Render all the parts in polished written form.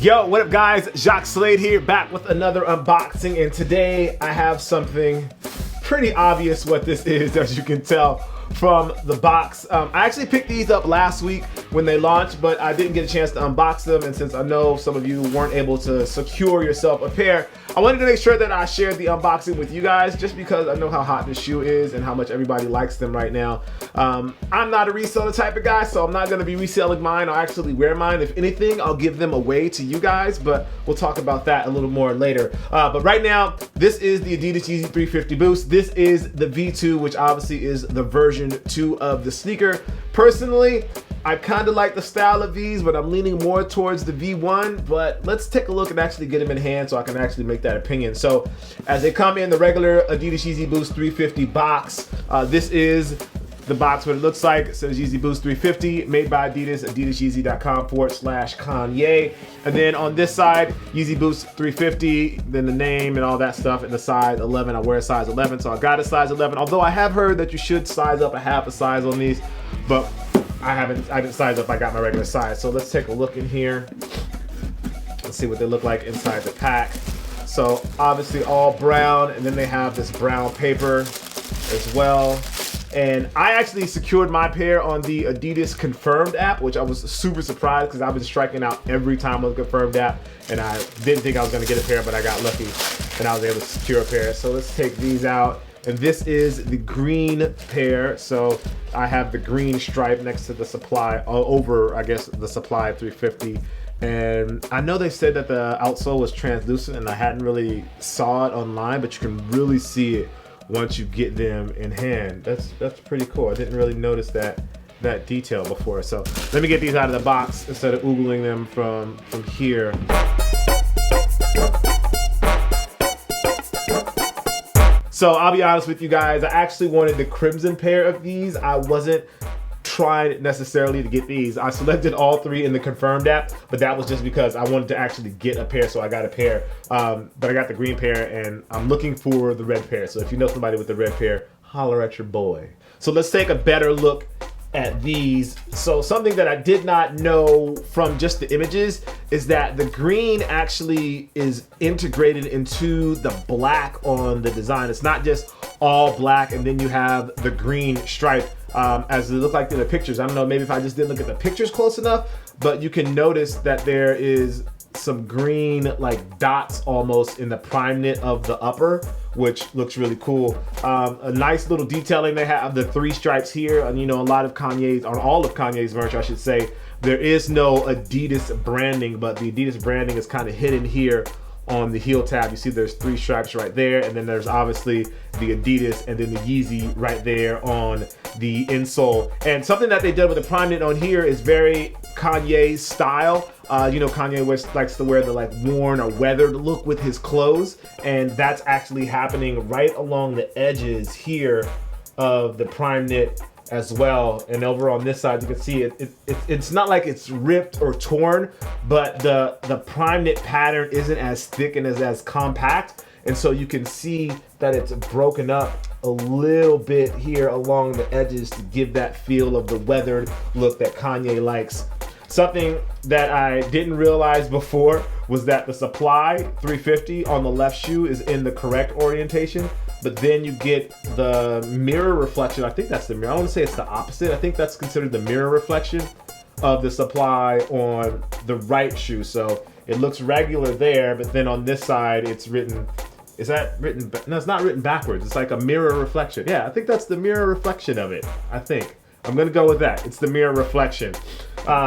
Yo, what up guys? Jacques Slade here, back with another unboxing, and today I have something pretty obvious what this is, as you can tell from the box. I actually picked these up last week when they launched, but I didn't get a chance to unbox them, and since I know some of you weren't able to secure yourself a pair, I wanted to make sure that I shared the unboxing with you guys, just because I know how hot this shoe is and how much everybody likes them right now. I'm not a reseller type of guy, so I'm not going to be reselling mine. I'll actually wear mine. If anything, I'll give them away to you guys, but we'll talk about that a little more later. But right now, this is the Adidas Yeezy 350 Boost. This is the V2, which obviously is the version 2 of the sneaker. Personally, I kind of like the style of these, but I'm leaning more towards the V1. But let's take a look and actually get them in hand so I can actually make that opinion. So as they come in the regular Adidas Yeezy Boost 350 box, this is the box, what it looks like. It says Yeezy Boost 350, made by Adidas, adidasyeezy.com/Kanye. And then on this side, Yeezy Boost 350, then the name and all that stuff, and the size 11. I wear a size 11, so I got a size 11. Although I have heard that you should size up a half a size on these, but I didn't size up, I got my regular size. So let's take a look in here. Let's see what they look like inside the pack. So obviously all brown, and then they have this brown paper as well. And I actually secured my pair on the Adidas Confirmed app, which I was super surprised because I've been striking out every time on the Confirmed app, and I didn't think I was gonna get a pair, but I got lucky and I was able to secure a pair. So let's take these out. And this is the green pair. So I have the green stripe next to the supply, over, I guess, the supply 350. And I know they said that the outsole was translucent, and I hadn't really saw it online, but you can really see it once you get them in hand. That's pretty cool. I didn't really notice that detail before. So let me get these out of the box instead of oogling them from here. So I'll be honest with you guys, I actually wanted the crimson pair of these. I wasn't trying necessarily to get these. I selected all three in the Confirmed app, but that was just because I wanted to actually get a pair, so I got a pair. But I got the green pair, and I'm looking for the red pair. So if you know somebody with the red pair, holler at your boy. So let's take a better look at these. So something that I did not know from just the images is that the green actually is integrated into the black on the design. It's not just all black and then you have the green stripe as it looked like in the pictures. I don't know, maybe if I just didn't look at the pictures close enough, but you can notice that there is some green like dots almost in the prime knit of the upper, which looks really cool. A nice little detailing they have, the three stripes here, and you know, a lot of Kanye's, on all of Kanye's merch I should say, there is no Adidas branding, but the Adidas branding is kind of hidden here on the heel tab. You see there's three stripes right there, and then there's obviously the Adidas and then the Yeezy right there on the insole. And something that they did with the prime knit on here is very Kanye style. You know, Kanye likes to wear the like worn or weathered look with his clothes, and that's actually happening right along the edges here of the prime knit as well. And over on this side you can see it's not like it's ripped or torn, but the prime knit pattern isn't as thick and is as compact, and so you can see that it's broken up a little bit here along the edges to give that feel of the weathered look that Kanye likes. Something that I didn't realize before was that the supply 350 on the left shoe is in the correct orientation, but then you get the mirror reflection. I think that's the mirror. I want to say it's the opposite. I think that's considered the mirror reflection of the supply on the right shoe. So it looks regular there, but then on this side it's written, is that written? No, it's not written backwards. It's like a mirror reflection. Yeah, I think that's the mirror reflection of it. I think. I'm gonna go with that. It's the mirror reflection.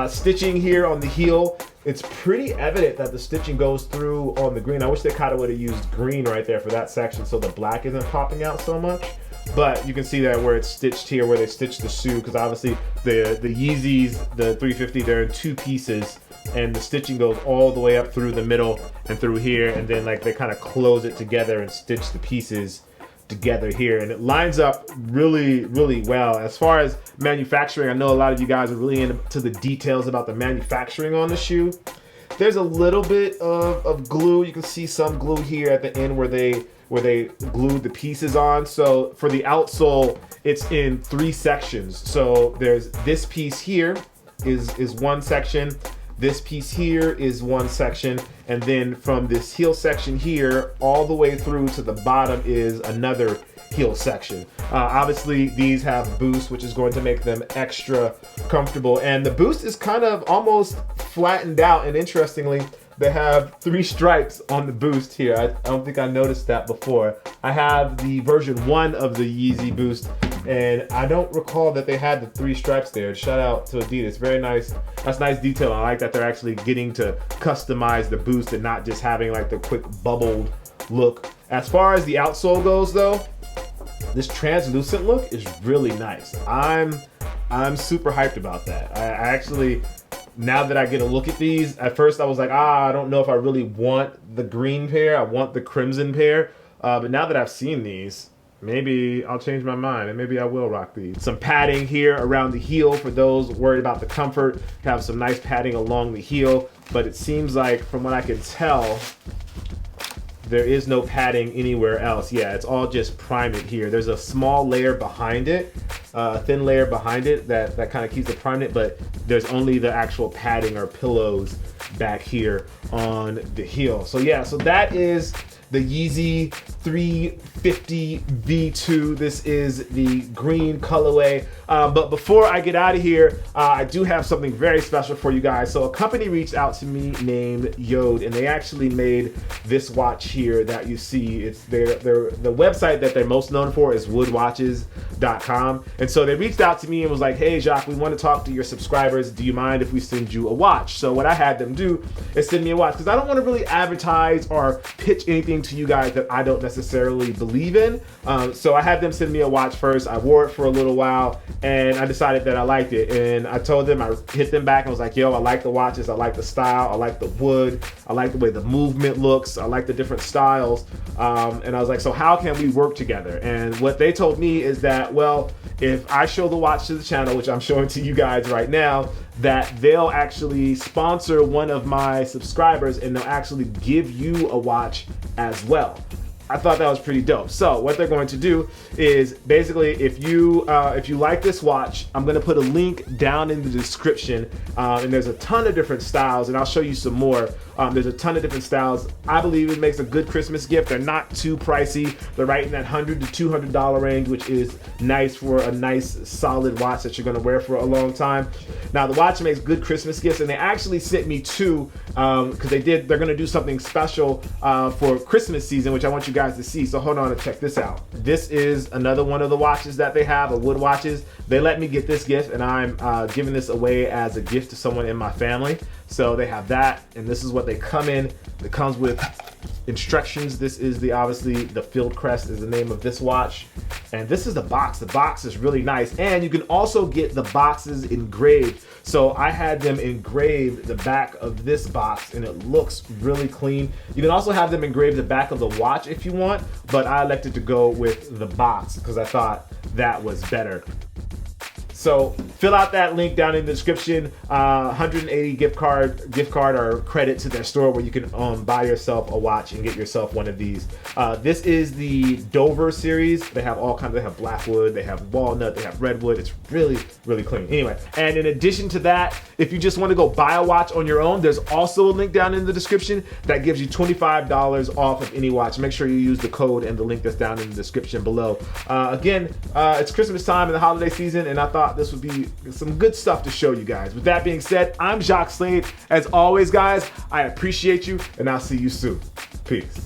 Stitching here on the heel, it's pretty evident that the stitching goes through on the green. I wish they kind of would have used green right there for that section so the black isn't popping out so much. But you can see that where it's stitched here, where they stitched the shoe, because obviously the Yeezys, the 350, they're in two pieces, and the stitching goes all the way up through the middle and through here, and then like they kind of close it together and stitch the pieces together here, and it lines up really well. As far as manufacturing, I know a lot of you guys are really into the details about the manufacturing on the shoe. There's a little bit of glue. You can see some glue here at the end where they glued the pieces on. So for the outsole, it's in three sections. So there's this piece here is one section. This piece here is one section, and then from this heel section here all the way through to the bottom is another heel section. Obviously these have Boost, which is going to make them extra comfortable, and the Boost is kind of almost flattened out, and interestingly they have 3 stripes on the Boost here. I don't think I noticed that before. I have the version 1 of the Yeezy Boost, and I don't recall that they had the 3 stripes there. Shout out to Adidas, very nice. That's nice detail. I like that they're actually getting to customize the Boost and not just having like the quick bubbled look. As far as the outsole goes though, this translucent look is really nice. I'm super hyped about that. I actually, now that I get a look at these, at first I was like, I don't know if I really want the green pair. I want the crimson pair. But now that I've seen these, maybe I'll change my mind and maybe I will rock these. Some padding here around the heel for those worried about the comfort. Have some nice padding along the heel, but it seems like from what I can tell, there is no padding anywhere else. Yeah, it's all just priming here. There's a small layer behind it, a thin layer behind it that kind of keeps it primed, but there's only the actual padding or pillows back here on the heel. So yeah, so that is the Yeezy 350 V2. This is the green colorway. But before I get out of here, I do have something very special for you guys. So a company reached out to me named Yode, and they actually made this watch here that you see. It's the website that they're most known for is woodwatches.com. And so they reached out to me and was like, hey Jacques, we want to talk to your subscribers. Do you mind if we send you a watch? So what I had them do is send me a watch, because I don't want to really advertise or pitch anything to you guys that I don't necessarily believe in. So I had them send me a watch first. I wore it for a little while and I decided that I liked it. And I told them, I hit them back and was like, yo, I like the watches. I like the style. I like the wood. I like the way the movement looks. I like the different styles. And I was like, so how can we work together? And what they told me is that, well, if I show the watch to the channel, which I'm showing to you guys right now, that they'll actually sponsor one of my subscribers and they'll actually give you a watch as well. I thought that was pretty dope. So what they're going to do is basically, if you like this watch, I'm gonna put a link down in the description, and there's a ton of different styles, and I'll show you some more. There's a ton of different styles. I believe it makes a good Christmas gift. They're not too pricey. They're right in that $100 to $200 range, which is nice for a nice solid watch that you're gonna wear for a long time. Now the watch makes good Christmas gifts, and they actually sent me 2 because they're gonna do something special for Christmas season, which I want you guys to see. So hold on and check this out. This is another one of the watches that they have, wood watches. They let me get this gift, and I'm giving this away as a gift to someone in my family. So they have that, and this is what they come in. It comes with instructions. This is obviously the Field Crest is the name of this watch, and this is the box. The box is really nice, and you can also get the boxes engraved. So I had them engrave the back of this box, and it looks really clean. You can also have them engrave the back of the watch if you want, but I elected to go with the box because I thought that was better. So fill out that link down in the description. 180 gift card or credit to their store where you can buy yourself a watch and get yourself one of these. This is the Dover series. They have all kinds. They have blackwood, they have walnut, they have redwood. It's really, really clean. Anyway, and in addition to that, if you just want to go buy a watch on your own, there's also a link down in the description that gives you $25 off of any watch. Make sure you use the code and the link that's down in the description below. Again, it's Christmas time and the holiday season, and I thought this would be some good stuff to show you guys. With that being said, I'm Jacques Slade. As always, guys, I appreciate you, and I'll see you soon. Peace.